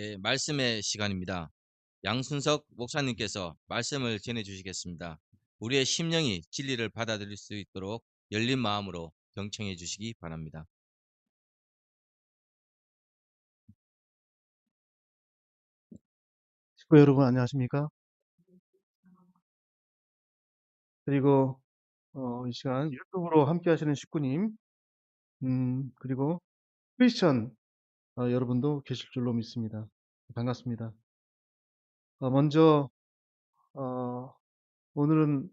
네, 말씀의 시간입니다. 양순석 목사님께서 말씀을 전해 주시겠습니다. 우리의 심령이 진리를 받아들일 수 있도록 열린 마음으로 경청해 주시기 바랍니다. 식구 여러분 안녕하십니까? 그리고 이 시간 유튜브로 함께 하시는 식구님, 그리고 크리스천 여러분도 계실 줄로 믿습니다. 반갑습니다. 먼저 어, 오늘은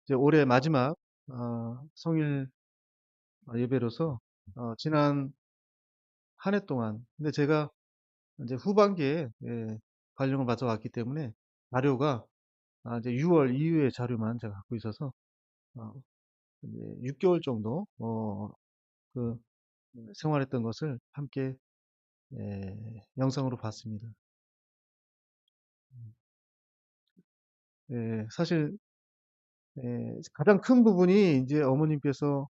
이제 올해 마지막 성일 예배로서 지난 한 해 동안, 근데 제가 이제 후반기에 발령을 받아왔기 때문에 자료가 이제 6월 이후의 자료만 제가 갖고 있어서 어, 이제 6개월 정도 그 생활했던 것을 함께 영상으로 봤습니다. 사실 가장 큰 부분이 이제 어머님께서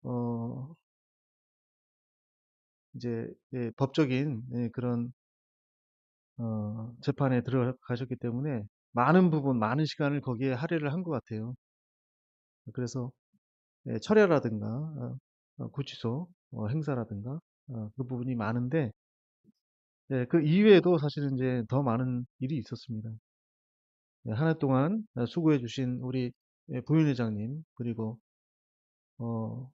어, 이제 법적인 그런 재판에 들어가셨기 때문에 많은 부분, 많은 시간을 거기에 할애를 한 것 같아요. 그래서 철야라든가 구치소 행사라든가 그 부분이 많은데 그 이외에도 사실은 이제 더 많은 일이 있었습니다. 한 해 동안 수고해 주신 우리 부윤회장님, 그리고 어,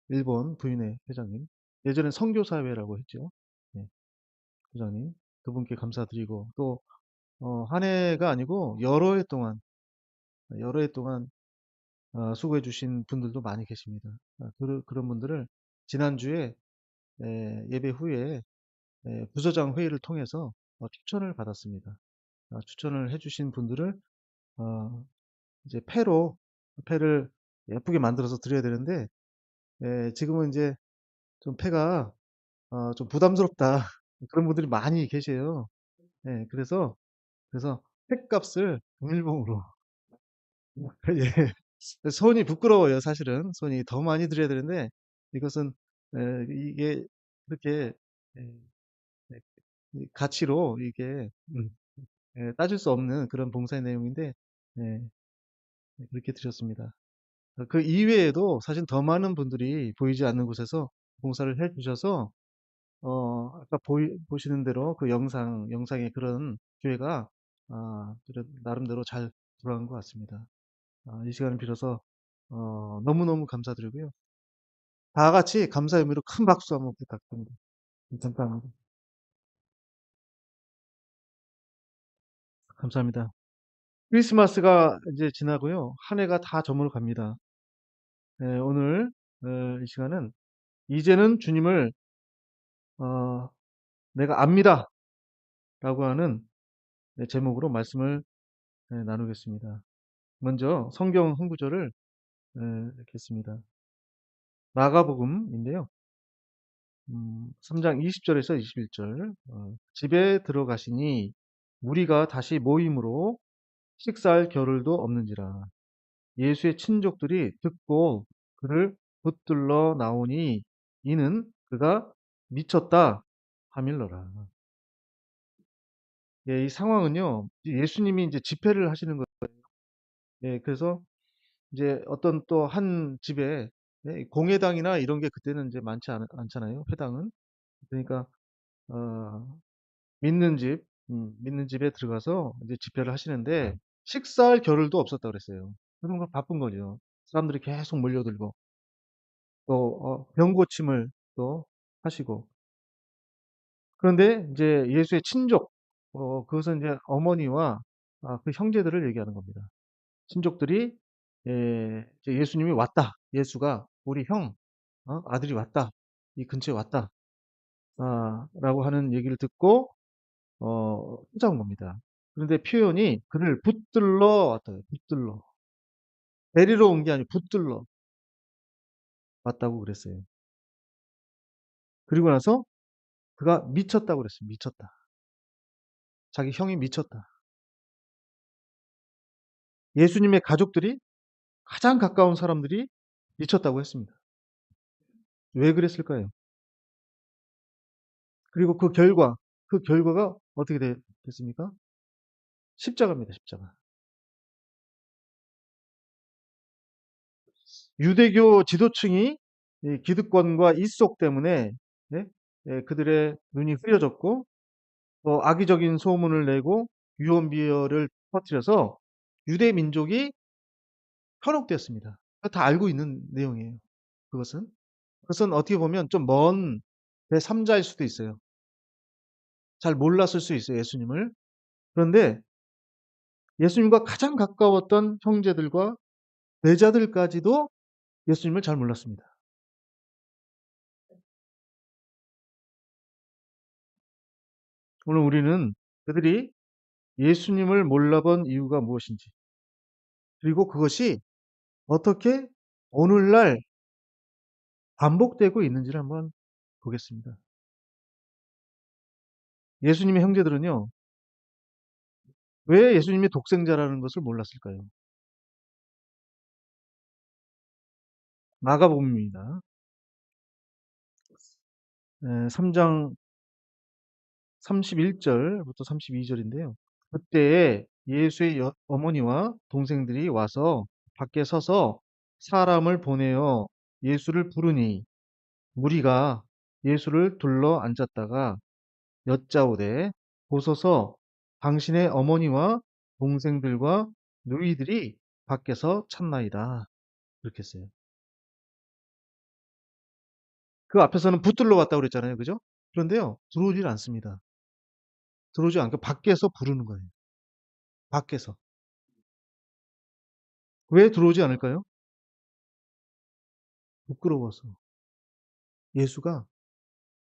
일본 부윤회 회장님, 예전에 선교사회라고 했죠. 네, 회장님, 두 분께 감사드리고, 또, 한 해가 아니고, 여러 해 동안, 수고해 주신 분들도 많이 계십니다. 그런 분들을 지난주에, 예배 후에, 부서장 회의를 통해서 추천을 받았습니다. 추천을 해주신 분들을, 어, 이제 패를 예쁘게 만들어서 드려야 되는데, 지금은 이제 좀 패가 좀 부담스럽다. 그런 분들이 많이 계세요. 그래서 횟값을 동일봉으로. 예. 손이 부끄러워요, 사실은. 손이 더 많이 드려야 되는데, 이것은, 이게 그렇게, 예, 예, 이 가치로 이게, 따질 수 없는 그런 봉사의 내용인데, 예, 그렇게 드렸습니다. 그 이외에도 사실 더 많은 분들이 보이지 않는 곳에서 봉사를 해 주셔서, 아까 보시는 대로 그 영상의 그런 기회가, 나름대로 잘 돌아간 것 같습니다. 이 시간을 빌어서, 너무너무 감사드리고요. 다 같이 감사의 의미로 큰 박수 한번 부탁드립니다. 감사합니다. 감사합니다. 크리스마스가 이제 지나고요. 한 해가 다 저물어 갑니다. 오늘, 이 시간은 이제는 주님을, 어, 내가 압니다. 라고 하는 제목으로 말씀을 나누겠습니다. 먼저 성경 한 구절을 읽겠습니다. 마가복음인데요. 3장 20절에서 21절. 집에 들어가시니 무리가 다시 모임으로 식사할 겨를도 없는지라. 예수의 친족들이 듣고 그를 붙들러 나오니 이는 그가 미쳤다 하밀러라. 예, 이 상황은요. 예수님이 이제 집회를 하시는 거예요. 예, 그래서 이제 어떤 또 한 집에, 공회당이나 이런 게 그때는 이제 많지 않잖아요. 회당은. 그러니까 어, 믿는 집에 들어가서 이제 집회를 하시는데 식사할 겨를도 없었다 그랬어요. 그런 거 바쁜 거죠. 사람들이 계속 몰려들고 또 병 고침을 또 하시고. 그런데 이제 예수의 친족, 그것은 이제 어머니와 그 형제들을 얘기하는 겁니다. 친족들이 이제 예수님이 왔다. 예수가 우리 형, 아들이 왔다. 이 근처에 왔다. 라고 하는 얘기를 듣고 찾아온 겁니다. 그런데 표현이 그를 붙들러 왔다. 붙들러. 데리러 온 게 아니고 붙들러 왔다고 그랬어요. 그리고 나서 그가 미쳤다고 그랬어요. 미쳤다. 자기 형이 미쳤다. 예수님의 가족들이, 가장 가까운 사람들이 미쳤다고 했습니다. 왜 그랬을까요? 그리고 그 결과, 그 결과가 어떻게 됐습니까? 십자가입니다, 십자가. 유대교 지도층이 이 기득권과 이속 때문에 예? 그들의 눈이 흐려졌고 또 악의적인 소문을 내고 유언비어를 퍼뜨려서 유대 민족이 현혹되었습니다. 다 알고 있는 내용이에요. 그것은. 그것은 어떻게 보면 좀 먼 제3자일 수도 있어요. 잘 몰랐을 수 있어요, 예수님을. 그런데 예수님과 가장 가까웠던 형제들과 제자들까지도 예수님을 잘 몰랐습니다. 오늘 우리는 그들이 예수님을 몰라본 이유가 무엇인지, 그리고 그것이 어떻게 오늘날 반복되고 있는지를 한번 보겠습니다. 예수님의 형제들은요, 왜 예수님이 독생자라는 것을 몰랐을까요? 마가복음입니다. 3장 31절부터 32절인데요. 그때에 예수의 어머니와 동생들이 와서 밖에 서서 사람을 보내어 예수를 부르니 무리가 예수를 둘러 앉았다가 여짜오되 보소서 당신의 어머니와 동생들과 누이들이 밖에서 찾나이다. 그렇게 했어요. 그 앞에서는 붙들러 왔다고 그랬잖아요. 그죠? 그런데요. 들어오질 않습니다. 들어오지 않고 밖에서 부르는 거예요. 밖에서. 왜 들어오지 않을까요? 부끄러워서. 예수가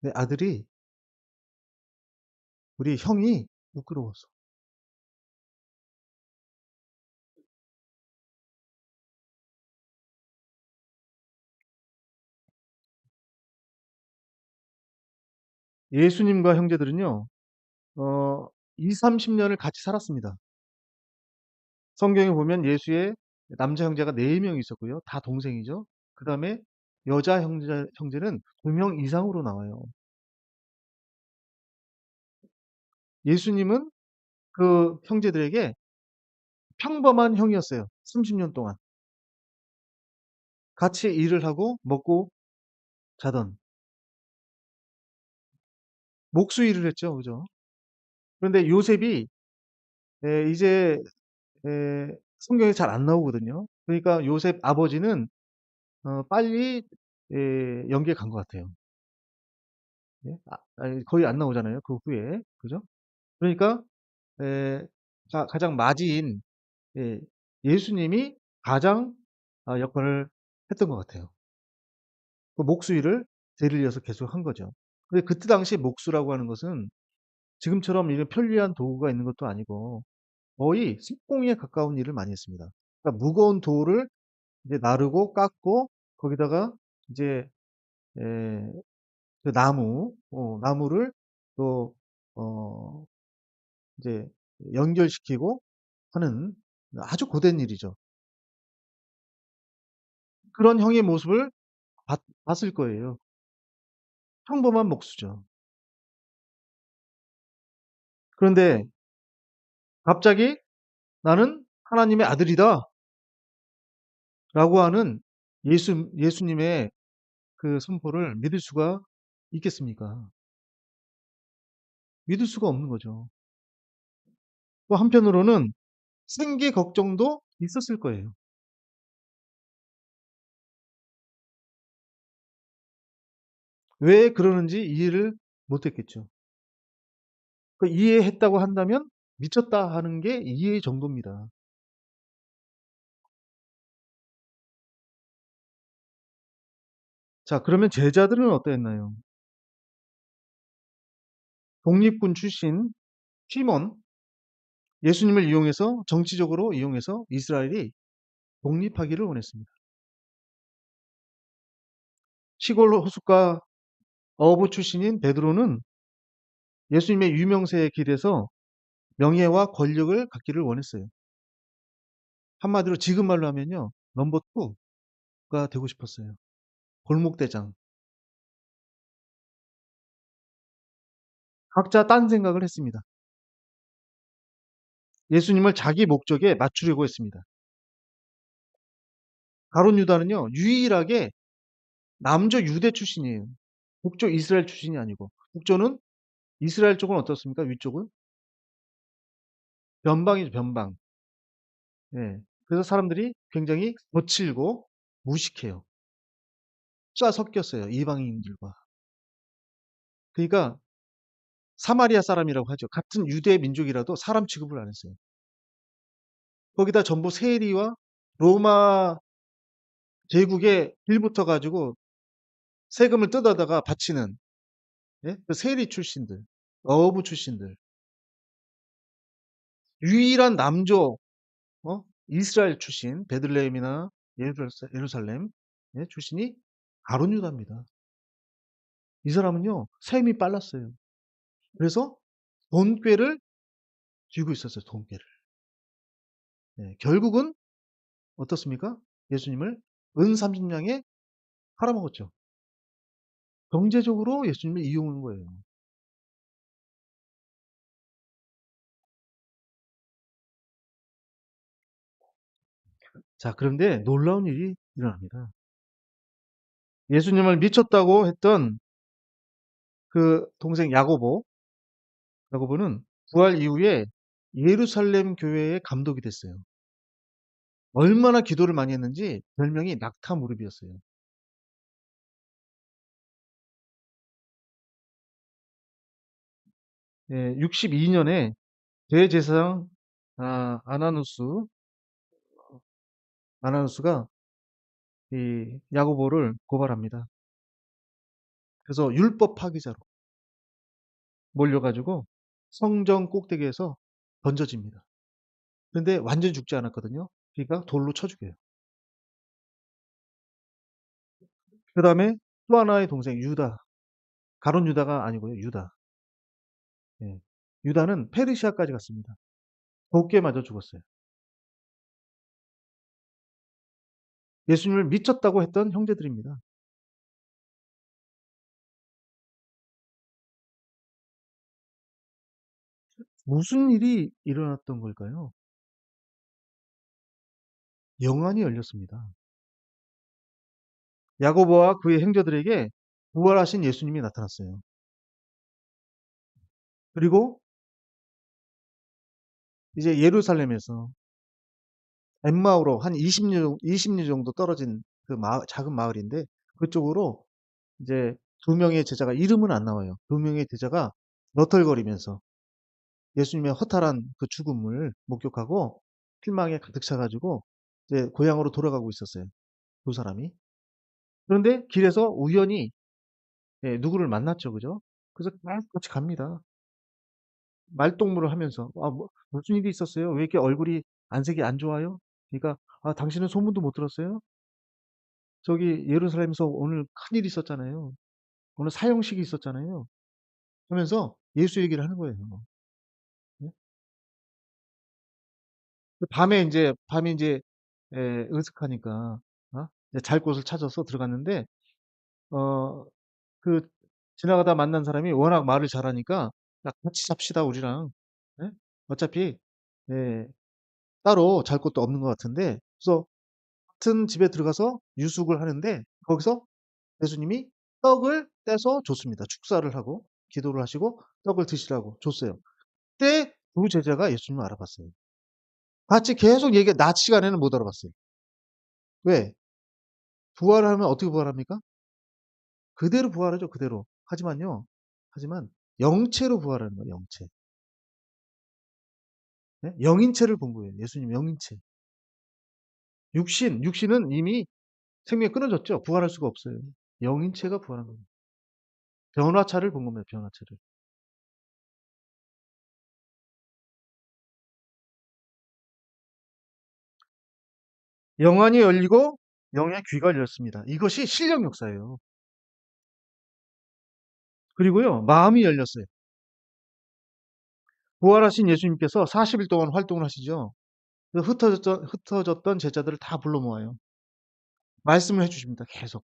내 아들이 우리 형이 부끄러워서. 예수님과 형제들은요. 어 20-30년을 같이 살았습니다. 성경에 보면 예수의 남자 형제가 4명 있었고요. 다 동생이죠. 그다음에 여자 형제는 2명 이상으로 나와요. 예수님은 그 형제들에게 평범한 형이었어요. 30년 동안. 같이 일을 하고 먹고 자던 목수일을 했죠. 그죠? 그런데 요셉이 이제 성경에 잘 안 나오거든요. 그러니까 요셉 아버지는 빨리 영계에 간 것 같아요. 예? 아니 거의 안 나오잖아요. 그 후에. 그죠? 그러니까 에, 가장 맞이인 예, 예수님이 가장 역할을 했던 것 같아요. 그 목수일을 대를 이어서 계속 한 거죠. 근데 그때 당시 목수라고 하는 것은 지금처럼 이런 편리한 도구가 있는 것도 아니고 거의 석공에 가까운 일을 많이 했습니다. 그러니까 무거운 돌을 이제 나르고 깎고 거기다가 이제 에, 그 나무를 또 어, 이제 연결시키고 하는 아주 고된 일이죠. 그런 형의 모습을 봤을 거예요. 평범한 목수죠. 그런데 갑자기 나는 하나님의 아들이다 라고 하는 예수님의 그 선포를 믿을 수가 있겠습니까? 믿을 수가 없는 거죠. 또 한편으로는 생계 걱정도 있었을 거예요. 왜 그러는지 이해를 못했겠죠. 그 이해했다고 한다면 미쳤다 하는 게 이해 정도입니다. 자, 그러면 제자들은 어떠했나요? 독립군 출신 시몬, 예수님을 이용해서 정치적으로 이용해서 이스라엘이 독립하기를 원했습니다. 시골 호숫가 어부 출신인 베드로는 예수님의 유명세에 기대서 명예와 권력을 갖기를 원했어요. 한마디로 지금 말로 하면요. 넘버 2가 되고 싶었어요. 골목대장. 각자 딴 생각을 했습니다. 예수님을 자기 목적에 맞추려고 했습니다. 가룟 유다는요, 유일하게 남조 유대 출신이에요. 북쪽 이스라엘 출신이 아니고. 북조는 이스라엘 쪽은 어떻습니까? 위쪽은? 변방이죠, 변방. 예. 그래서 사람들이 굉장히 거칠고 무식해요. 짜 섞였어요, 이방인들과. 그러니까 사마리아 사람이라고 하죠. 같은 유대 민족이라도 사람 취급을 안 했어요. 거기다 전부 세리와 로마 제국에 빌붙어 가지고 세금을 뜯어다가 바치는, 예? 그 세리 출신들, 어부 출신들, 유일한 남조, 이스라엘 출신, 베들레헴이나 예루살렘, 예? 출신이 가룟 유다입니다. 이 사람은요, 셈이 빨랐어요. 그래서 돈꾀를 쥐고 있었어요, 돈꾀를. 예, 결국은 어떻습니까? 예수님을 은 30냥에 팔아먹었죠. 경제적으로 예수님을 이용한 거예요. 자, 그런데 놀라운 일이 일어납니다. 예수님을 미쳤다고 했던 그 동생 야고보는 부활 이후에 예루살렘 교회의 감독이 됐어요. 얼마나 기도를 많이 했는지 별명이 낙타 무릎이었어요. 예, 62년에 대제사장 아나누스가 이 야고보를 고발합니다. 그래서 율법 파기자로 몰려가지고 성전 꼭대기에서 던져집니다. 그런데 완전히 죽지 않았거든요. 그러니까 돌로 쳐 죽여요. 그 다음에 또 하나의 동생 유다, 가룟 유다가 아니고요. 유다. 예. 유다는 페르시아까지 갔습니다. 돕게 맞아 죽었어요. 예수님을 미쳤다고 했던 형제들입니다. 무슨 일이 일어났던 걸까요? 영안이 열렸습니다. 야고보와 그의 형제들에게 부활하신 예수님이 나타났어요. 그리고 이제 예루살렘에서 엠마오로 한 20리 정도 떨어진 그 작은 마을인데 그쪽으로 이제 두 명의 제자가, 이름은 안 나와요. 두 명의 제자가 너털거리면서 예수님의 허탈한 그 죽음을 목격하고 실망에 가득 차가지고 이제 고향으로 돌아가고 있었어요. 두 사람이. 그런데 길에서 우연히, 예, 누구를 만났죠, 그죠? 그래서 같이 갑니다. 말동무를 하면서 무슨 일이 있었어요? 왜 이렇게 얼굴이 안색이 안 좋아요? 그러니까 당신은 소문도 못 들었어요? 저기 예루살렘에서 오늘 큰일이 있었잖아요. 오늘 사형식이 있었잖아요. 하면서 예수 얘기를 하는 거예요. 예? 밤에 이제 으슥하니까 이제 잘 곳을 찾아서 들어갔는데 어, 그 지나가다 만난 사람이 워낙 말을 잘하니까 야, 같이 잡시다 우리랑. 예? 어차피 예, 따로 잘 곳도 없는 것 같은데 그래서 같은 집에 들어가서 유숙을 하는데 거기서 예수님이 떡을 떼서 줬습니다. 축사를 하고 기도를 하시고 떡을 드시라고 줬어요. 그때 두 제자가 예수님을 알아봤어요. 같이 계속 낮 시간에는 못 알아봤어요. 왜? 부활하면 어떻게 부활합니까? 그대로 부활하죠, 그대로. 하지만 영체로 부활하는 거예요, 영체. 네? 영인체를 본 거예요. 예수님 영인체. 육신은 이미 생명이 끊어졌죠. 부활할 수가 없어요. 영인체가 부활한 겁니다. 변화차를 본 겁니다, 변화차를. 영안이 열리고 영의 귀가 열렸습니다. 이것이 신령 역사예요. 그리고요, 마음이 열렸어요. 부활하신 예수님께서 40일 동안 활동을 하시죠. 흩어졌던 제자들을 다 불러 모아요. 말씀을 해주십니다. 계속.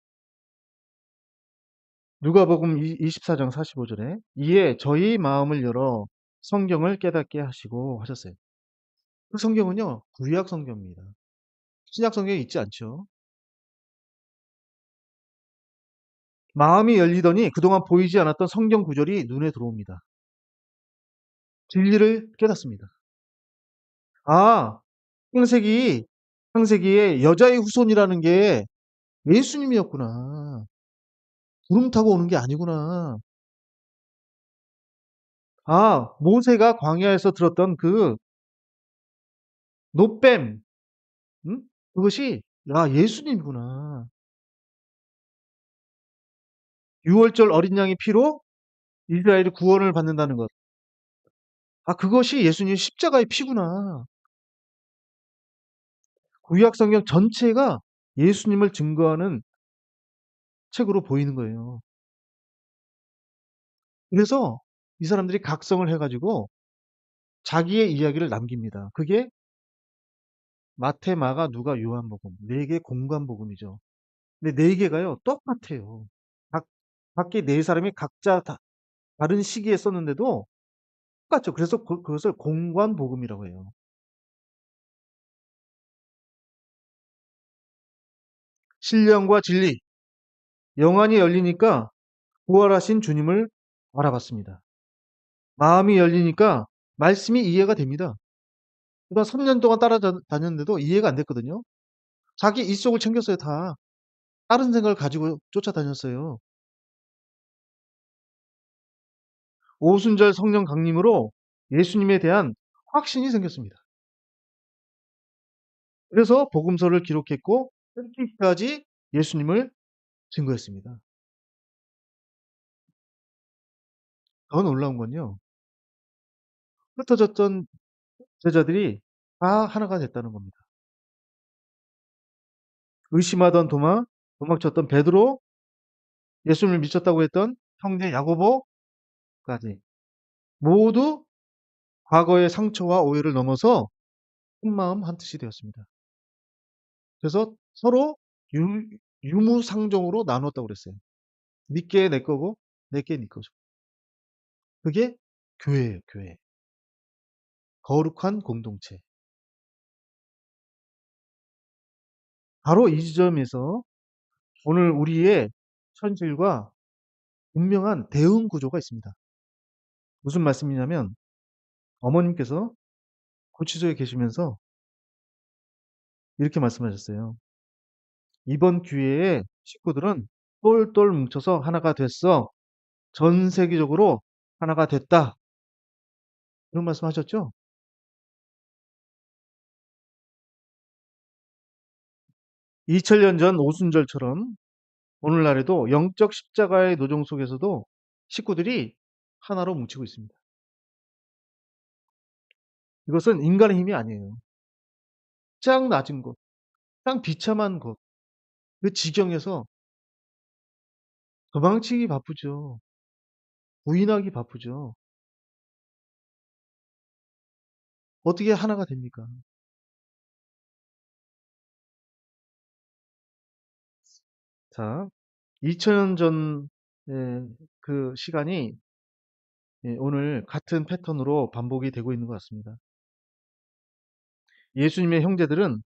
누가복음 24장 45절에 이에 저희 마음을 열어 성경을 깨닫게 하시고 하셨어요. 그 성경은요, 구약 성경입니다. 신약 성경에 있지 않죠. 마음이 열리더니 그동안 보이지 않았던 성경 구절이 눈에 들어옵니다. 진리를 깨닫습니다. 아, 창세기, 창세기에 여자의 후손이라는 게 예수님이었구나. 구름 타고 오는 게 아니구나. 아, 모세가 광야에서 들었던 그 노뱀, 응? 그것이, 야, 예수님이구나. 6월절 어린 양의 피로 이스라엘이 구원을 받는다는 것. 아, 그것이 예수님 십자가의 피구나. 구약 성경 전체가 예수님을 증거하는 책으로 보이는 거예요. 그래서 이 사람들이 각성을 해가지고 자기의 이야기를 남깁니다. 그게 마태, 마가, 누가, 요한복음. 네 개 공관복음이죠. 근데 네 개가요, 똑같아요. 각, 각기 네 사람이 각자 다른 시기에 썼는데도 똑같죠. 그래서 그것을 공관복음이라고 해요. 신령과 진리, 영안이 열리니까 부활하신 주님을 알아봤습니다. 마음이 열리니까 말씀이 이해가 됩니다. 그동안 3년 동안 따라다녔는데도 이해가 안 됐거든요. 자기 입속을 챙겼어요, 다. 다른 생각을 가지고 쫓아다녔어요. 오순절 성령 강림으로 예수님에 대한 확신이 생겼습니다. 그래서 복음서를 기록했고 끊기까지 예수님을 증거했습니다. 더 놀라운 건요. 흩어졌던 제자들이 다 하나가 됐다는 겁니다. 의심하던 도마, 도망쳤던 베드로, 예수님을 믿었다고 했던 형제 야고보까지 모두 과거의 상처와 오해를 넘어서 한마음 한뜻이 되었습니다. 그래서 서로 유무상종으로 나눴다고 그랬어요. 니께 내 거고 내께 네 거죠. 그게 교회예요, 교회. 거룩한 공동체. 바로 이 지점에서 오늘 우리의 현실과 분명한 대응 구조가 있습니다. 무슨 말씀이냐면 어머님께서 구치소에 계시면서 이렇게 말씀하셨어요. 이번 기회에 식구들은 똘똘 뭉쳐서 하나가 됐어. 전 세계적으로 하나가 됐다. 이런 말씀 하셨죠? 2000년 전 오순절처럼 오늘날에도 영적 십자가의 노정 속에서도 식구들이 하나로 뭉치고 있습니다. 이것은 인간의 힘이 아니에요. 짱 낮은 곳, 짱 비참한 곳, 그 지경에서 도망치기 바쁘죠. 부인하기 바쁘죠. 어떻게 하나가 됩니까? 자, 2000년 전의 그 시간이 오늘 같은 패턴으로 반복이 되고 있는 것 같습니다. 예수님의 형제들은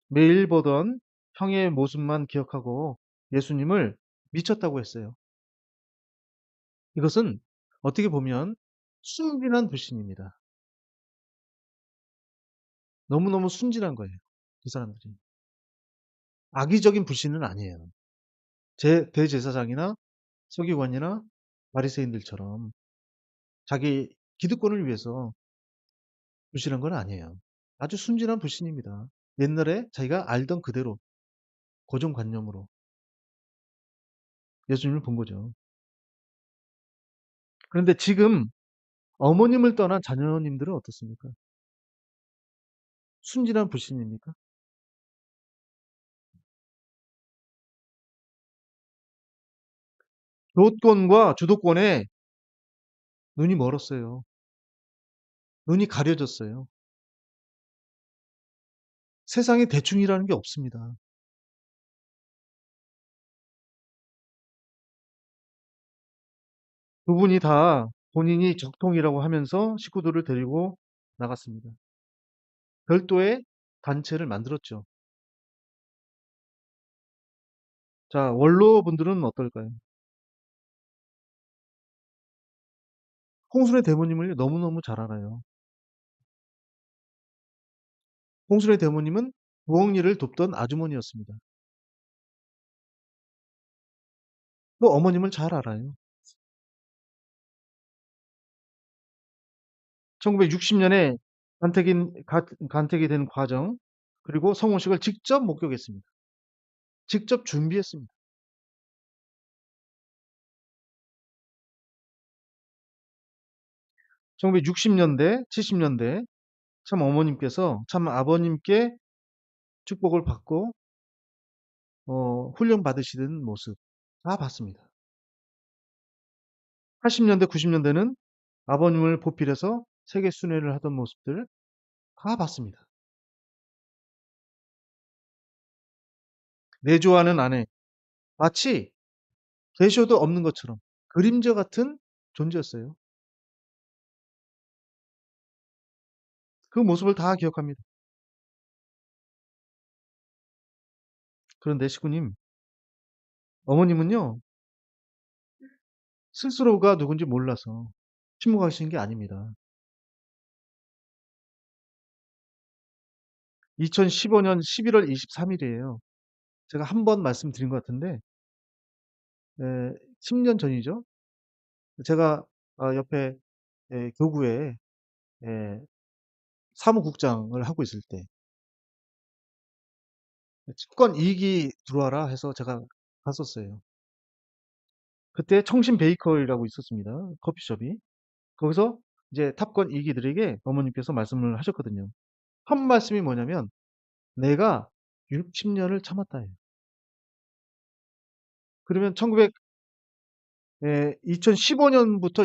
매일 보던 형의 모습만 기억하고 예수님을 미쳤다고 했어요. 이것은 어떻게 보면 순진한 불신입니다. 너무너무 순진한 거예요. 그 사람들이. 악의적인 불신은 아니에요. 대제사장이나 서기관이나 바리새인들처럼 자기 기득권을 위해서 불신한 건 아니에요. 아주 순진한 불신입니다. 옛날에 자기가 알던 그대로 고정관념으로 예수님을 본 거죠. 그런데 지금 어머님을 떠난 자녀님들은 어떻습니까? 순진한 불신입니까? 교권과 주도권에 눈이 멀었어요. 눈이 가려졌어요. 세상에 대충이라는 게 없습니다. 두 분이 다 본인이 적통이라고 하면서 식구들을 데리고 나갔습니다. 별도의 단체를 만들었죠. 자, 원로분들은 어떨까요? 홍순의 대모님을 너무너무 잘 알아요. 홍순의 대모님은 부엌 일을 돕던 아주머니였습니다. 또 어머님을 잘 알아요. 1960년에 간택이 된 과정, 그리고 성혼식을 직접 목격했습니다. 직접 준비했습니다. 1960년대, 70년대 참 어머님께서 참 아버님께 축복을 받고 훈련 받으시는 모습 다 봤습니다. 80년대, 90년대는 아버님을 보필해서 세계 순회를 하던 모습들 다 봤습니다. 내조하는 아내, 마치 계셔도 없는 것처럼 그림자 같은 존재였어요. 그 모습을 다 기억합니다. 그런데 식구님, 어머님은요, 스스로가 누군지 몰라서 침묵하신 게 아닙니다. 2015년 11월 23일이에요. 제가 한 번 말씀드린 것 같은데, 10년 전이죠. 제가 옆에 교구에 예, 사무국장을 하고 있을 때 채권 이익이 들어와라 해서 제가 갔었어요. 그때 청신 베이커리라고 있었습니다. 커피숍이. 거기서 이제 탑건 이기들에게 어머님께서 말씀을 하셨거든요. 한 말씀이 뭐냐면 내가 60년을 참았다. 그러면 2015년부터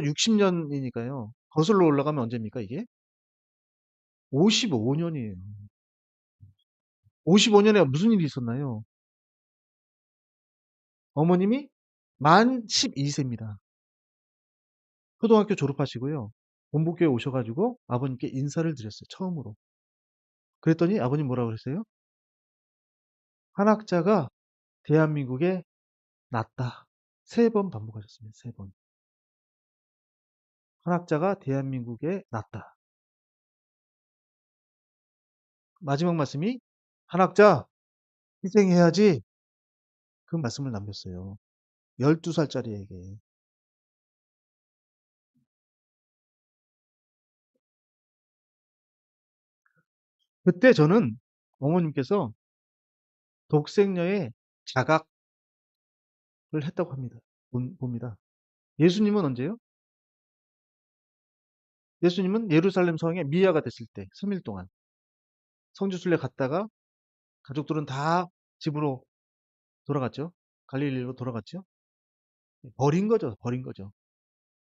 60년이니까요. 거슬러 올라가면 언제입니까, 이게? 55년이에요. 55년에 무슨 일이 있었나요? 어머님이 만 12세입니다. 초등학교 졸업하시고요. 본부교회 오셔가지고 아버님께 인사를 드렸어요. 처음으로. 그랬더니 아버님 뭐라고 그랬어요? 한학자가 대한민국에 났다. 세 번 반복하셨습니다. 세 번. 한학자가 대한민국에 났다. 마지막 말씀이 한학자 희생해야지 그 말씀을 남겼어요. 12살짜리에게. 그때 저는 어머님께서 독생녀의 자각을 했다고 합니다. 봅니다. 예수님은 언제요? 예수님은 예루살렘 성에 미아가 됐을 때 3일 동안 성지순례 갔다가 가족들은 다 집으로 돌아갔죠. 갈릴리로 돌아갔죠. 버린 거죠. 버린 거죠.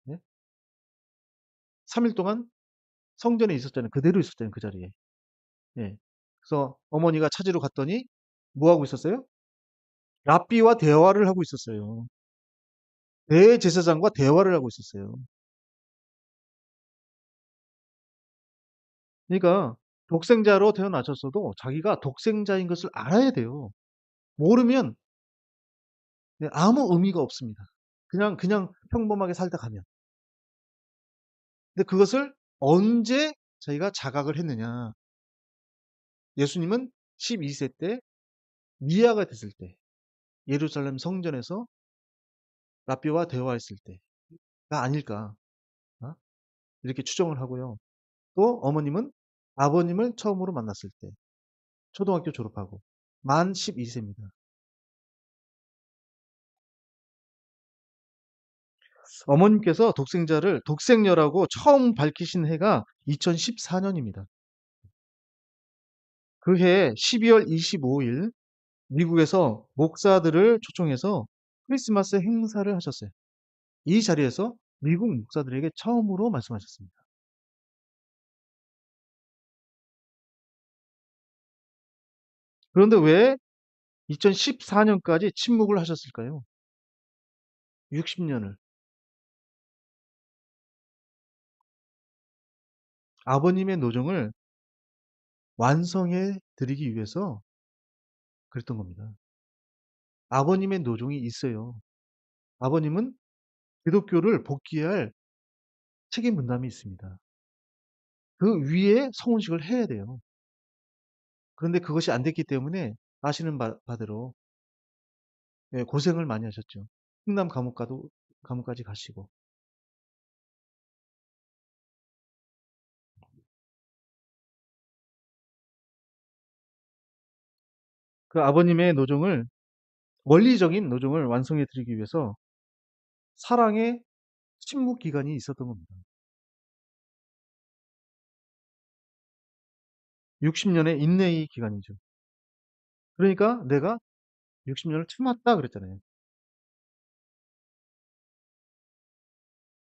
네? 3일 동안 성전에 있었잖아요. 그대로 있었잖아요. 그 자리에. 예. 그래서 어머니가 찾으러 갔더니 뭐 하고 있었어요? 랍비와 대화를 하고 있었어요. 대제사장과 대화를 하고 있었어요. 그러니까 독생자로 태어나셨어도 자기가 독생자인 것을 알아야 돼요. 모르면 아무 의미가 없습니다. 그냥 평범하게 살다 가면. 근데 그것을 언제 자기가 자각을 했느냐. 예수님은 12세 때 미아가 됐을 때 예루살렘 성전에서 랍비와 대화했을 때가 아닐까 어? 이렇게 추정을 하고요. 또 어머님은 아버님을 처음으로 만났을 때 초등학교 졸업하고 만 12세입니다. 어머님께서 독생자를 독생녀라고 처음 밝히신 해가 2014년입니다. 그 해 12월 25일 미국에서 목사들을 초청해서 크리스마스 행사를 하셨어요. 이 자리에서 미국 목사들에게 처음으로 말씀하셨습니다. 그런데 왜 2014년까지 침묵을 하셨을까요? 60년을. 아버님의 노정을 완성해 드리기 위해서 그랬던 겁니다. 아버님의 노정이 있어요. 아버님은 기독교를 복귀할 책임 분담이 있습니다. 그 위에 성혼식을 해야 돼요. 그런데 그것이 안 됐기 때문에 아시는 바대로 예, 고생을 많이 하셨죠. 흥남 감옥까지 가시고. 그 아버님의 노정을 원리적인 노정을 완성해 드리기 위해서 사랑의 침묵 기간이 있었던 겁니다. 60년의 인내의 기간이죠. 그러니까 내가 60년을 참았다 그랬잖아요.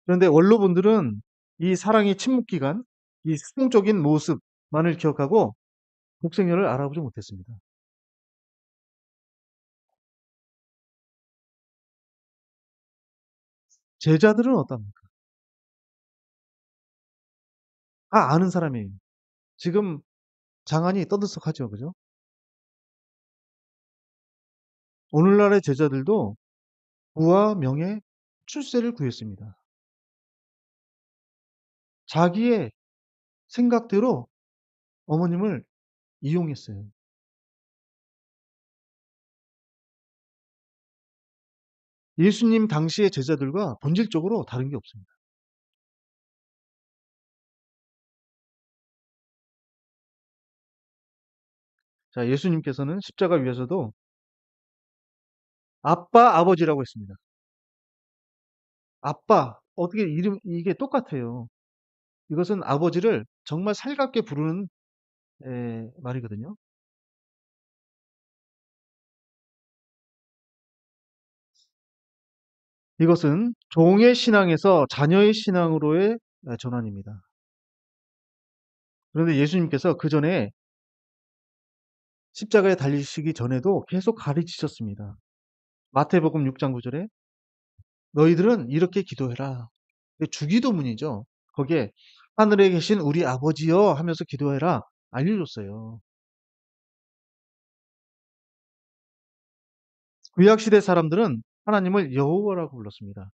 그런데 원로분들은 이 사랑의 침묵 기간, 이 수동적인 모습만을 기억하고 복생년을 알아보지 못했습니다. 제자들은 어떻습니까? 다 아는 사람이에요. 지금 장안이 떠들썩하죠, 그죠? 오늘날의 제자들도 부와 명예, 출세를 구했습니다. 자기의 생각대로 어머님을 이용했어요. 예수님 당시의 제자들과 본질적으로 다른 게 없습니다. 자, 예수님께서는 십자가 위에서도 아빠, 아버지라고 했습니다. 아빠, 어떻게 이게 똑같아요. 이것은 아버지를 정말 살갑게 부르는 말이거든요. 이것은 종의 신앙에서 자녀의 신앙으로의 전환입니다. 그런데 예수님께서 그 전에 십자가에 달리시기 전에도 계속 가르치셨습니다. 마태복음 6장 9절에 너희들은 이렇게 기도해라. 주기도문이죠. 거기에 하늘에 계신 우리 아버지여 하면서 기도해라 알려줬어요. 구약시대 사람들은 하나님을 여호와라고 불렀습니다.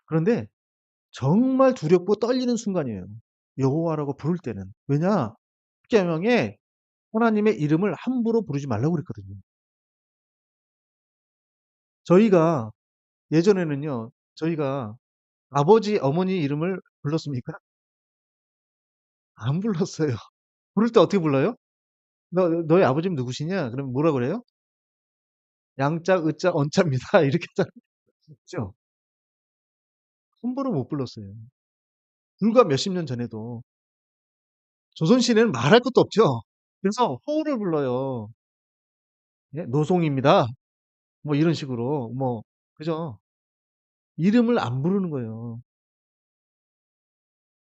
그런데 정말 두렵고 떨리는 순간이에요. 여호와라고 부를 때는. 왜냐? 십계명에 하나님의 이름을 함부로 부르지 말라고 그랬거든요. 저희가 예전에는요. 저희가 아버지, 어머니 이름을 불렀습니까? 안 불렀어요. 부를 때 어떻게 불러요? 너희 아버지는 누구시냐? 그러면 뭐라 그래요? 양자, 으자, 언자입니다. 이렇게 했죠. 함부로 못 불렀어요. 불과 몇십 년 전에도 조선시대는 말할 것도 없죠. 그래서 호를 불러요. 예? 노송입니다. 뭐 이런 식으로 뭐 그죠? 이름을 안 부르는 거예요.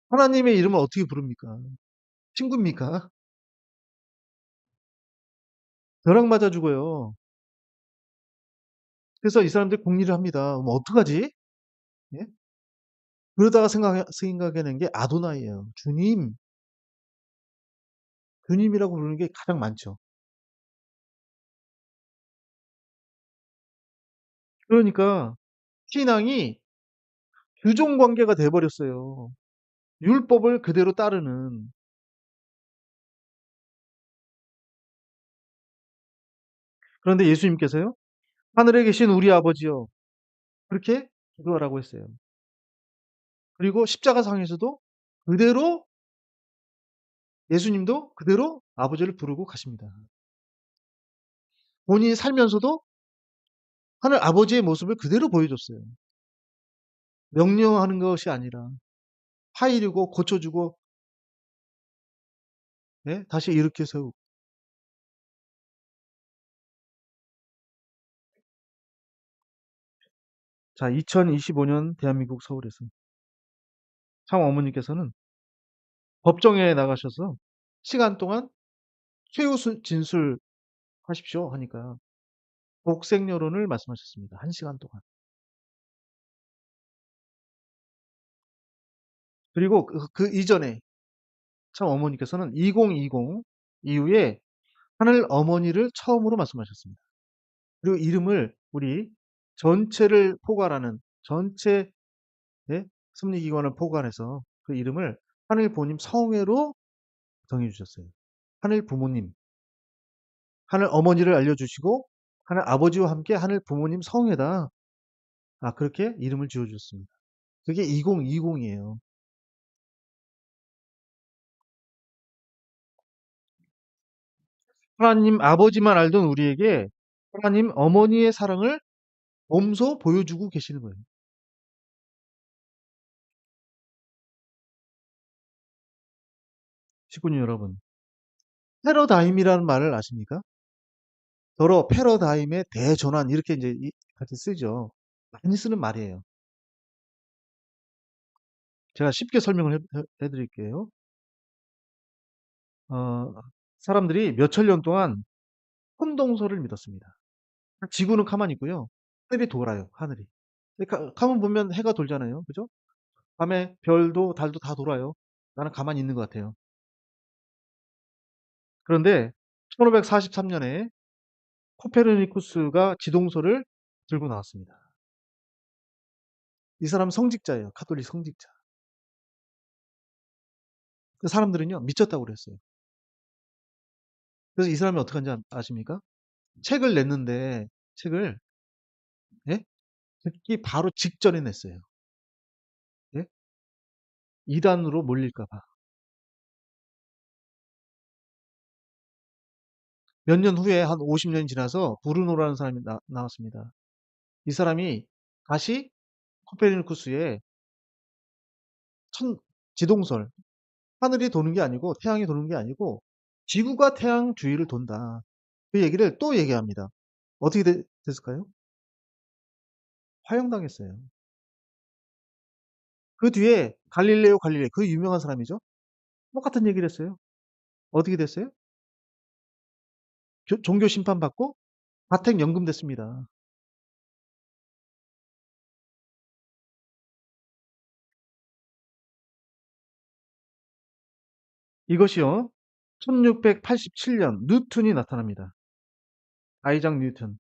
하나님의 이름을 어떻게 부릅니까? 친구입니까? 벼락 맞아 죽어요. 그래서 이 사람들이 공리를 합니다. 뭐 어떡하지? 예? 그러다가 생각해낸 게 아도나이예요. 주님, 주님이라고 부르는 게 가장 많죠. 그러니까 신앙이 규종 관계가 돼 버렸어요. 율법을 그대로 따르는. 그런데 예수님께서요. 하늘에 계신 우리 아버지요. 그렇게 기도하라고 했어요. 그리고 십자가상에서도 그대로 예수님도 그대로 아버지를 부르고 가십니다. 본인이 살면서도 하늘 아버지의 모습을 그대로 보여줬어요. 명령하는 것이 아니라 파이르고 고쳐주고 예? 다시 일으켜 세우고. 자, 2025년 대한민국 서울에서 참 어머니께서는 법정에 나가셔서 시간 동안 최후 진술하십시오 하니까 복생여론을 말씀하셨습니다. 1시간 동안. 그리고 그 이전에 참 어머니께서는 2020 이후에 하늘 어머니를 처음으로 말씀하셨습니다. 그리고 이름을 우리 전체를 포괄하는 전체 섭리기관을 포괄해서 그 이름을 하늘 부모님 성회로 정해 주셨어요. 하늘 부모님, 하늘 어머니를 알려주시고 하늘 아버지와 함께 하늘 부모님 성회다. 그렇게 이름을 지어주셨습니다. 그게 2020이에요. 하나님 아버지만 알던 우리에게 하나님 어머니의 사랑을 몸소 보여주고 계시는 거예요. 식구님 여러분, 패러다임이라는 말을 아십니까? 더러 패러다임의 대전환 이렇게 이제 같이 쓰죠. 많이 쓰는 말이에요. 제가 쉽게 설명을 해드릴게요. 사람들이 몇천 년 동안 혼동설을 믿었습니다. 지구는 가만히 있고요. 하늘이 돌아요. 하늘이. 가만 보면 해가 돌잖아요. 그죠? 밤에 별도 달도 다 돌아요. 나는 가만히 있는 것 같아요. 그런데 1543년에 코페르니쿠스가 지동설을 들고 나왔습니다. 이 사람은 성직자예요. 가톨릭 성직자. 그 사람들은요, 미쳤다고 그랬어요. 그래서 이 사람이 어떻게 한지 아십니까? 책을 냈는데, 책을, 예? 듣기 바로 직전에 냈어요. 예? 이단으로 몰릴까봐. 몇 년 후에 한 50년이 지나서 브루노라는 사람이 나왔습니다. 이 사람이 다시 코페르니쿠스의 지동설, 하늘이 도는 게 아니고 태양이 도는 게 아니고 지구가 태양 주위를 돈다. 그 얘기를 또 얘기합니다. 어떻게 됐을까요? 화형당했어요. 그 뒤에 갈릴레오 갈릴레이, 그 유명한 사람이죠. 똑같은 얘기를 했어요. 어떻게 됐어요? 종교 심판받고 가택 연금됐습니다. 이것이요. 1687년 뉴턴이 나타납니다. 아이작 뉴턴.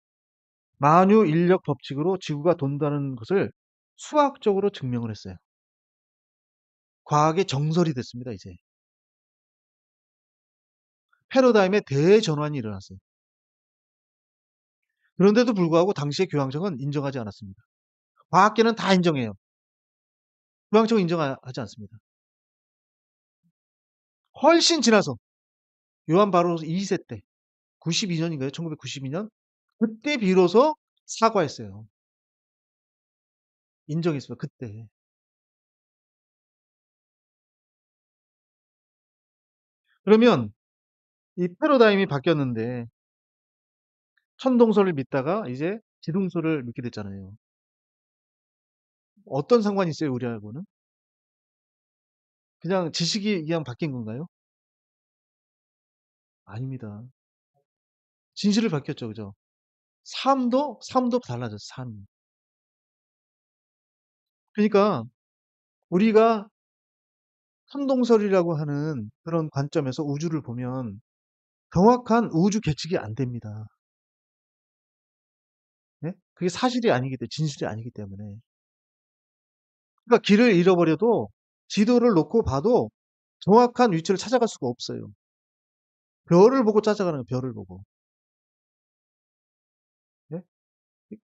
만유 인력 법칙으로 지구가 돈다는 것을 수학적으로 증명을 했어요. 과학의 정설이 됐습니다, 이제. 패러다임의 대전환이 일어났어요. 그런데도 불구하고 당시의 교황청은 인정하지 않았습니다. 과학계는 다 인정해요. 교황청은 인정하지 않습니다. 훨씬 지나서 요한 바로 2세 때 92년인가요? 1992년? 그때 비로소 사과했어요. 인정했어요. 그때. 그러면 이 패러다임이 바뀌었는데 천동설을 믿다가 이제 지동설을 믿게 됐잖아요. 어떤 상관이 있어요, 우리하고는? 그냥 지식이 그냥 바뀐 건가요? 아닙니다. 진실을 바뀌었죠. 그죠? 삶도 달라졌어요. 삶. 그러니까 우리가 천동설이라고 하는 그런 관점에서 우주를 보면 정확한 우주 계측이 안 됩니다. 네? 그게 사실이 아니기 때문에, 진실이 아니기 때문에. 그러니까 길을 잃어버려도 지도를 놓고 봐도 정확한 위치를 찾아갈 수가 없어요. 별을 보고 찾아가는 거예요. 별을 보고. 네?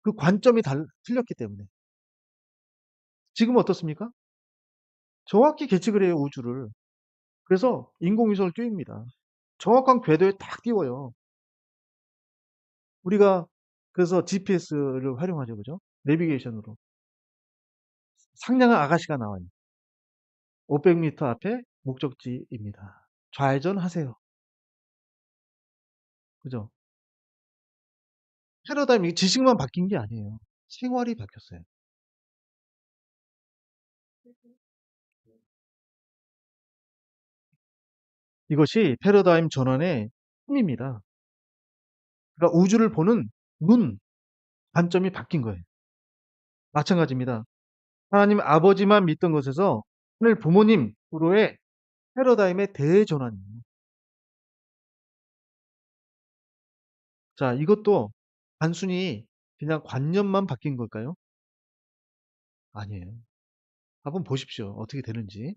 그 관점이 틀렸기 때문에. 지금은 어떻습니까? 정확히 계측을 해요, 우주를. 그래서 인공위성을 띄웁니다. 정확한 궤도에 딱 띄워요. 우리가 그래서 GPS를 활용하죠. 그죠? 내비게이션으로. 상냥한 아가씨가 나와요. 500m 앞에 목적지입니다. 좌회전하세요. 그죠? 패러다임이 지식만 바뀐 게 아니에요. 생활이 바뀌었어요. 이것이 패러다임 전환의 힘입니다. 그러니까 우주를 보는 눈, 관점이 바뀐 거예요. 마찬가지입니다. 하나님 아버지만 믿던 것에서 하늘 부모님으로의 패러다임의 대전환이에요. 자, 이것도 단순히 그냥 관념만 바뀐 걸까요? 아니에요. 한번 보십시오. 어떻게 되는지.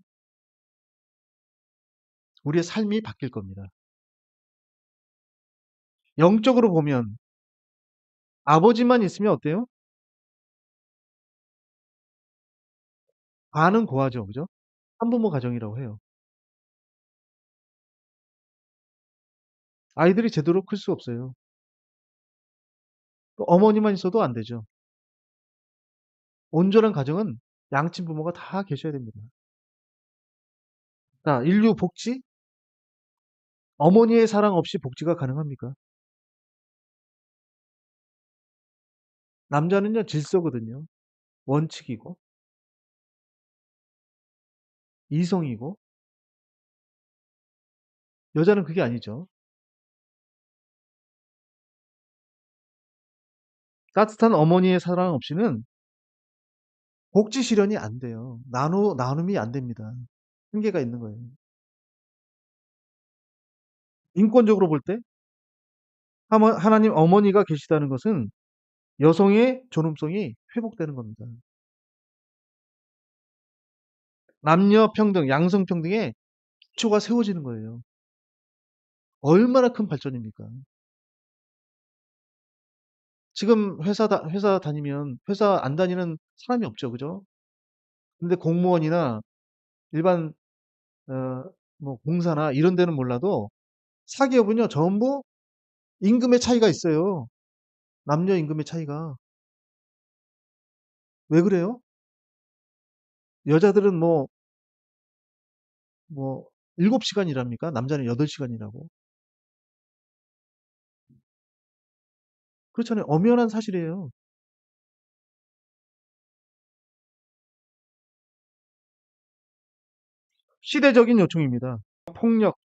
우리의 삶이 바뀔 겁니다. 영적으로 보면 아버지만 있으면 어때요? 반은 고하죠. 그죠? 한부모 가정이라고 해요. 아이들이 제대로 클 수 없어요. 또 어머니만 있어도 안 되죠. 온전한 가정은 양친 부모가 다 계셔야 됩니다. 자, 인류 복지? 어머니의 사랑 없이 복지가 가능합니까? 남자는요, 질서거든요. 원칙이고, 이성이고, 여자는 그게 아니죠. 따뜻한 어머니의 사랑 없이는 복지 실현이 안 돼요. 나눔이 안 됩니다. 한계가 있는 거예요. 인권적으로 볼 때, 하나님 어머니가 계시다는 것은 여성의 존엄성이 회복되는 겁니다. 남녀 평등, 양성 평등의 기초가 세워지는 거예요. 얼마나 큰 발전입니까? 지금 회사 다니면 회사 안 다니는 사람이 없죠. 그죠? 근데 공무원이나 일반 어 뭐 공사나 이런 데는 몰라도 사기업은요 전부 임금의 차이가 있어요. 남녀 임금의 차이가. 왜 그래요? 여자들은 뭐 7시간 일합니까? 남자는 8시간 일하고. 그렇잖아요. 엄연한 사실이에요. 시대적인 요청입니다. 폭력,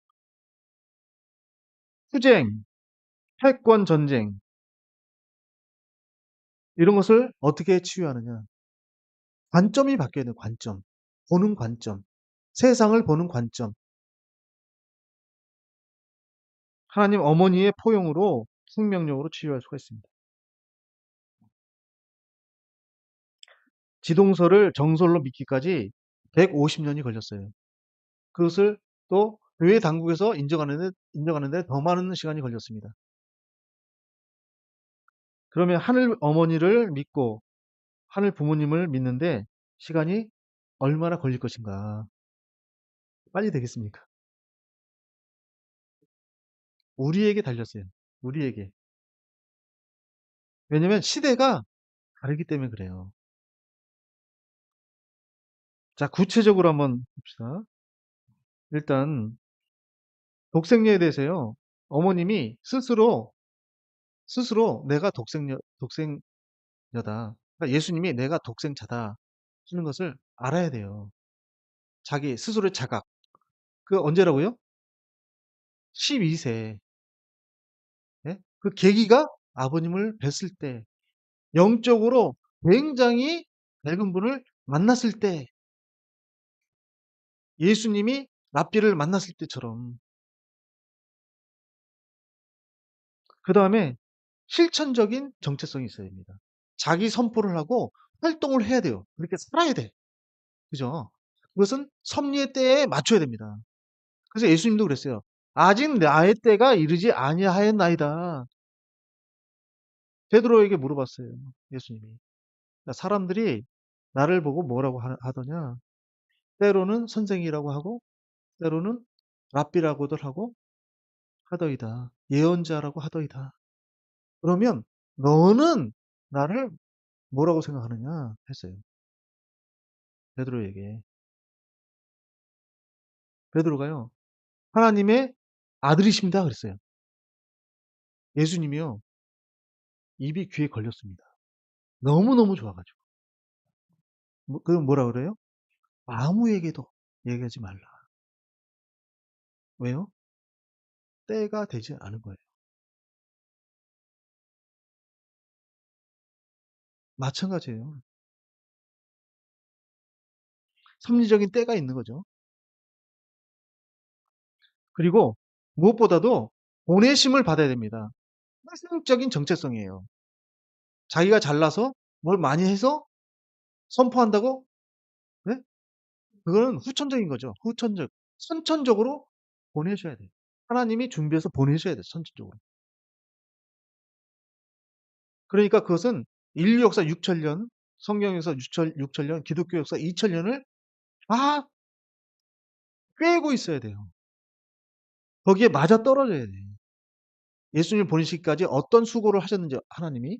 투쟁, 패권 전쟁 이런 것을 어떻게 치유하느냐. 관점이 바뀌어야 돼요. 관점. 보는 관점. 세상을 보는 관점. 하나님 어머니의 포용으로 생명력으로 치유할 수가 있습니다. 지동설을 정설로 믿기까지 150년이 걸렸어요. 그것을 또 교회 당국에서 인정하는데 더 많은 시간이 걸렸습니다. 그러면 하늘 어머니를 믿고 하늘 부모님을 믿는데 시간이 얼마나 걸릴 것인가? 빨리 되겠습니까? 우리에게 달렸어요. 우리에게. 왜냐면 시대가 다르기 때문에 그래요. 자, 구체적으로 한번 봅시다. 일단 독생녀에 대해서요. 어머님이 스스로 내가 독생녀다. 그러니까 예수님이 내가 독생자다 하는 것을 알아야 돼요. 자기 스스로의 자각. 그 언제라고요? 12세. 예? 그 계기가 아버님을 뵀을 때, 영적으로 굉장히 밝은 분을 만났을 때, 예수님이 랍비를 만났을 때처럼. 그 다음에 실천적인 정체성이 있어야 됩니다. 자기 선포를 하고 활동을 해야 돼요. 그렇게 살아야 돼. 그죠? 그것은 섭리의 때에 맞춰야 됩니다. 그래서 예수님도 그랬어요. 아직 나의 때가 이르지 아니하였나이다. 베드로에게 물어봤어요. 예수님이. 그러니까 사람들이 나를 보고 뭐라고 하더냐? 때로는 선생이라고 하고, 때로는 랍비라고들 하고 하더이다. 예언자라고 하더이다. 그러면 너는 나를 뭐라고 생각하느냐? 했어요. 베드로에게. 베드로가요. 하나님의 아들이십니다. 그랬어요. 예수님이요. 입이 귀에 걸렸습니다. 너무너무 좋아가지고. 그럼 뭐라 그래요? 아무에게도 얘기하지 말라. 왜요? 때가 되지 않은 거예요. 마찬가지예요. 섭리적인 때가 있는 거죠. 그리고 무엇보다도 보내심을 받아야 됩니다. 핵심적인 정체성이에요. 자기가 잘나서 뭘 많이 해서 선포한다고? 네? 그거는 후천적인 거죠. 후천적. 선천적으로 보내셔야 돼요. 하나님이 준비해서 보내셔야 돼요. 선천적으로. 그러니까 그것은 인류 역사 6천년, 성경 역사 6천년, 기독교 역사 2천년을 다 꿰고 있어야 돼요. 거기에 맞아떨어져야 돼요. 예수님 보내시기까지 어떤 수고를 하셨는지, 하나님이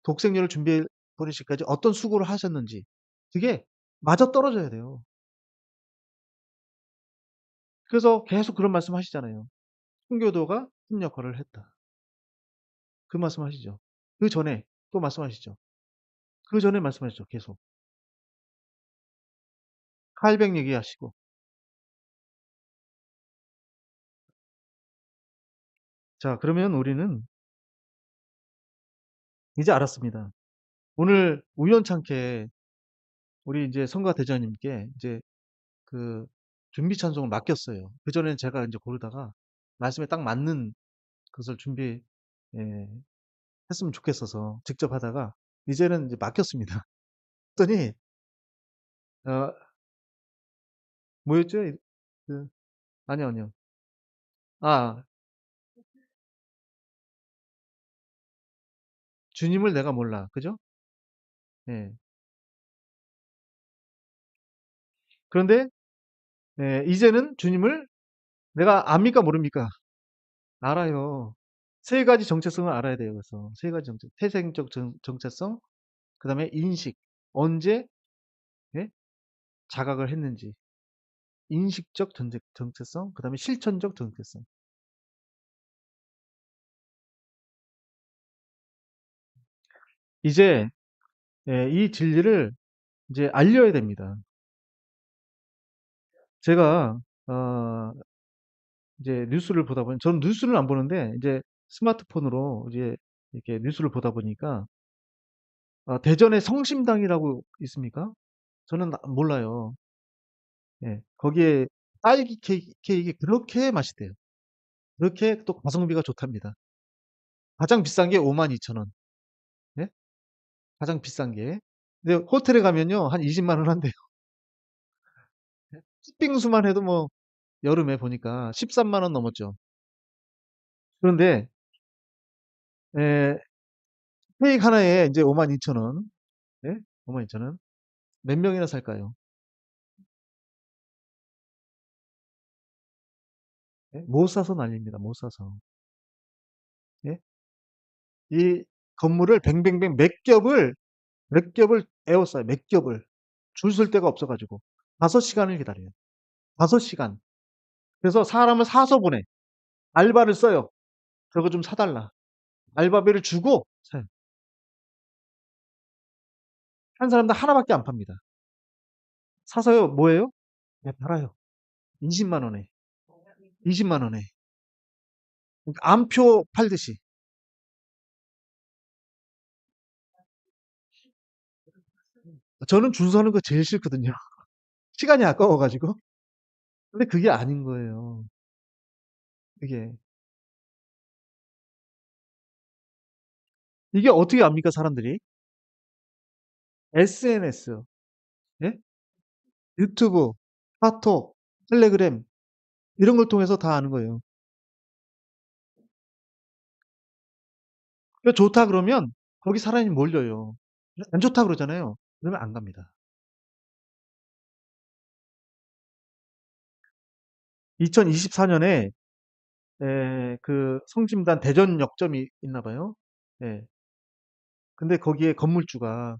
독생자를 준비해 보내시기까지 어떤 수고를 하셨는지, 그게 맞아떨어져야 돼요. 그래서 계속 그런 말씀 하시잖아요. 청교도가 큰 역할을 했다. 그 말씀 하시죠. 그 전에 또 말씀하시죠. 그 전에 말씀하시죠. 계속. 칼뱅 얘기하시고. 자, 그러면 우리는 이제 알았습니다. 오늘 우연찮게 우리 이제 성가 대장님께 이제 그 준비 찬송을 맡겼어요. 그전에는 제가 이제 고르다가 말씀에 딱 맞는 것을 준비, 예, 했으면 좋겠어서 직접 하다가 이제는 이제 맡겼습니다. 그랬더니, 어, 뭐였죠? 그, 아니요, 아니요. 아, 주님을 내가 몰라. 그죠? 예. 그런데, 예, 이제는 주님을 내가 압니까? 모릅니까? 알아요. 세 가지 정체성을 알아야 돼요. 그래서 세 가지 태생적 정체성, 그 다음에 인식, 언제, 예? 자각을 했는지, 인식적 정체성, 그 다음에 실천적 정체성. 이제, 예, 이 진리를 이제 알려야 됩니다. 제가, 이제 뉴스를 보다 보니, 저는 뉴스를 안 보는데, 이제 스마트폰으로 이제 이렇게 뉴스를 보다 보니까, 대전에 성심당이라고 있습니까? 저는 몰라요. 예, 거기에 딸기 케이크 그렇게 맛있대요. 그렇게 또 가성비가 좋답니다. 가장 비싼 게 52,000원. 예? 가장 비싼 게. 근데 호텔에 가면요, 한 20만 원 한대요. 팥빙수만 해도 뭐, 여름에 보니까 13만 원 넘었죠. 그런데, 에, 케이크 하나에 이제 52,000원. 예? 52,000원. 몇 명이나 살까요? 예? 못 사서 난립니다. 못 사서. 예? 이 건물을 뱅뱅뱅 몇 겹을 에워싸요. 몇 겹을. 줄 설 데가 없어가지고. 5시간을 기다려요. 5시간. 그래서 사람을 사서 보내. 알바를 써요. 그거 좀 사달라. 알바비를 주고 사요. 한 사람당 하나밖에 안 팝니다. 사서요, 뭐예요? 네, 팔아요. 20만 원에. 20만 원에. 그러니까 암표 팔듯이. 저는 줄 서는 거 제일 싫거든요. 시간이 아까워가지고. 근데 그게 아닌 거예요. 이게. 이게 어떻게 압니까, 사람들이? SNS, 예? 유튜브, 카톡, 텔레그램, 이런 걸 통해서 다 아는 거예요. 그러니까 좋다 그러면 거기 사람이 몰려요. 안 좋다 그러잖아요. 그러면 안 갑니다. 2024년에 그 성심단 대전 역점이 있나 봐요. 예. 근데 거기에 건물주가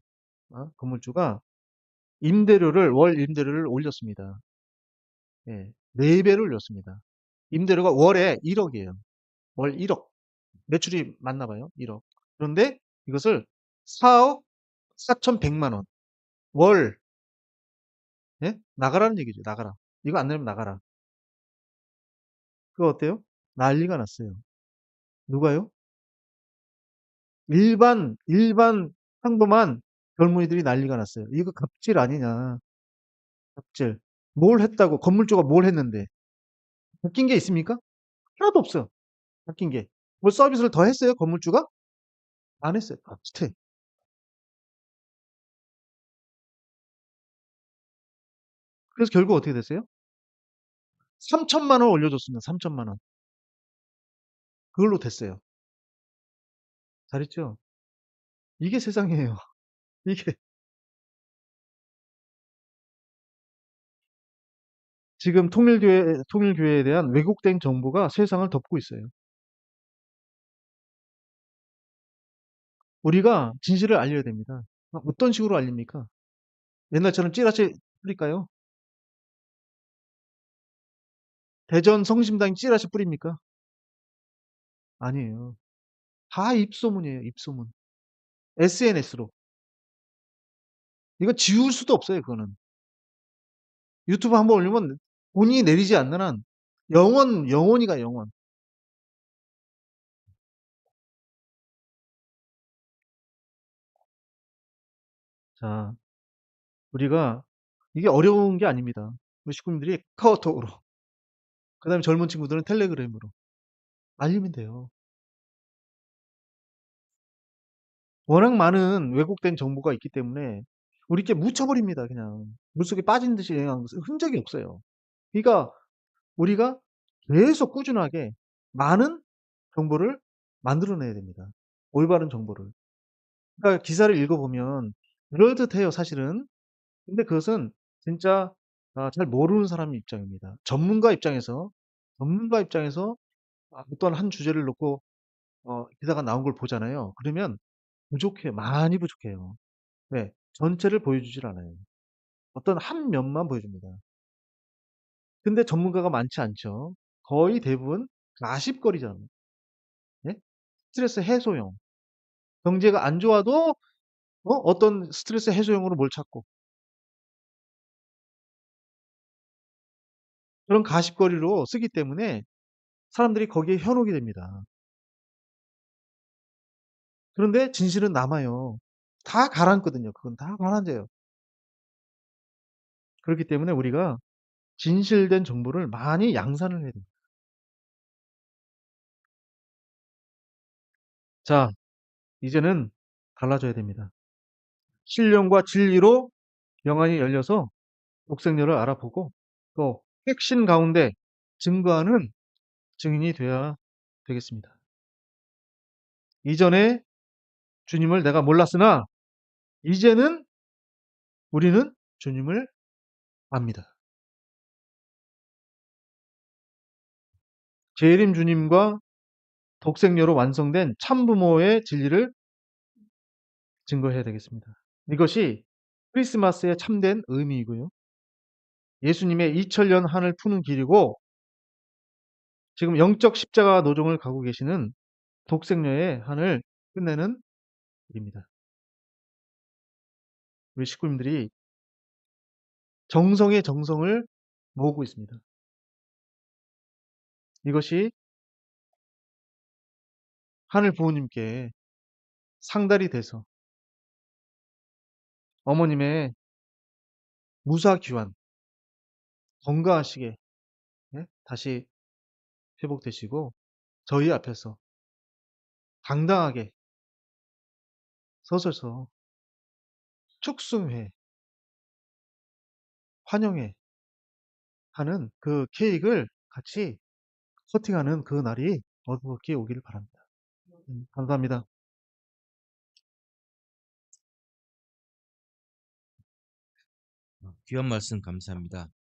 월 임대료를 올렸습니다. 예. 4배를 올렸습니다. 임대료가 월에 1억이에요. 월 1억. 매출이 맞나 봐요. 1억. 그런데 이것을 4억 4,100만 원. 월. 예? 나가라는 얘기죠. 나가라. 이거 안 내면 나가라. 그거 어때요? 난리가 났어요. 누가요? 일반 평범한 젊은이들이 난리가 났어요. 이거 갑질 아니냐. 갑질. 뭘 했다고, 건물주가 뭘 했는데. 바뀐 게 있습니까? 하나도 없어요. 바뀐 게. 뭐 서비스를 더 했어요, 건물주가? 안 했어요. 스테. 그래서 결국 어떻게 됐어요? 3천만 원 올려줬습니다. 3천만 원. 그걸로 됐어요. 잘했죠? 이게 세상이에요. 이게 지금 통일교회에 대한 왜곡된 정보가 세상을 덮고 있어요. 우리가 진실을 알려야 됩니다. 어떤 식으로 알립니까? 옛날처럼 찌라시 뿌릴까요? 대전 성심당에 찌라시 뿌립니까? 아니에요. 다 입소문이에요, 입소문. SNS로. 이거 지울 수도 없어요, 그거는. 유튜브 한번 올리면 본인이 내리지 않는 한 영원히 가, 영원. 자, 우리가 이게 어려운 게 아닙니다. 우리 식구님들이 카카오톡으로, 그 다음에 젊은 친구들은 텔레그램으로 알리면 돼요. 워낙 많은 왜곡된 정보가 있기 때문에 우리께 묻혀버립니다, 그냥. 물속에 빠진 듯이 그냥 흔적이 없어요. 그러니까 우리가 계속 꾸준하게 많은 정보를 만들어내야 됩니다. 올바른 정보를. 그러니까 기사를 읽어보면 그럴듯해요, 사실은. 근데 그것은 진짜 잘 모르는 사람 입장입니다. 전문가 입장에서 어떤 한 주제를 놓고 기사가 나온 걸 보잖아요. 그러면 부족해요. 많이 부족해요. 네. 전체를 보여주질 않아요. 어떤 한 면만 보여줍니다. 근데 전문가가 많지 않죠. 거의 대부분 가십거리잖아요. 예? 스트레스 해소용. 경제가 안 좋아도 어떤 스트레스 해소용으로 뭘 찾고 그런 가십거리로 쓰기 때문에 사람들이 거기에 현혹이 됩니다. 그런데 진실은 남아요. 다 가라앉거든요. 그건 다 가라앉아요. 그렇기 때문에 우리가 진실된 정보를 많이 양산을 해야 됩니다. 자, 이제는 달라져야 됩니다. 신령과 진리로 명안이 열려서 독생녀를 알아보고 또 핵심 가운데 증거하는 증인이 되어야 되겠습니다. 이전에 주님을 내가 몰랐으나 이제는 우리는 주님을 압니다. 재림 주님과 독생녀로 완성된 참부모의 진리를 증거해야 되겠습니다. 이것이 크리스마스의 참된 의미이고요. 예수님의 2000년 한을 푸는 길이고 지금 영적 십자가 노정을 가고 계시는 독생녀의 한을 끝내는 길입니다. 우리 식구님들이 정성의 정성을 모으고 있습니다. 이것이 하늘 부모님께 상달이 돼서 어머님의 무사귀환 건강하시게 다시 회복되시고 저희 앞에서 당당하게 서셔서 축승회, 환영회 하는 그 케이크를 같이 커팅하는 그 날이 어떻게 오기를 바랍니다. 감사합니다. 귀한 말씀 감사합니다.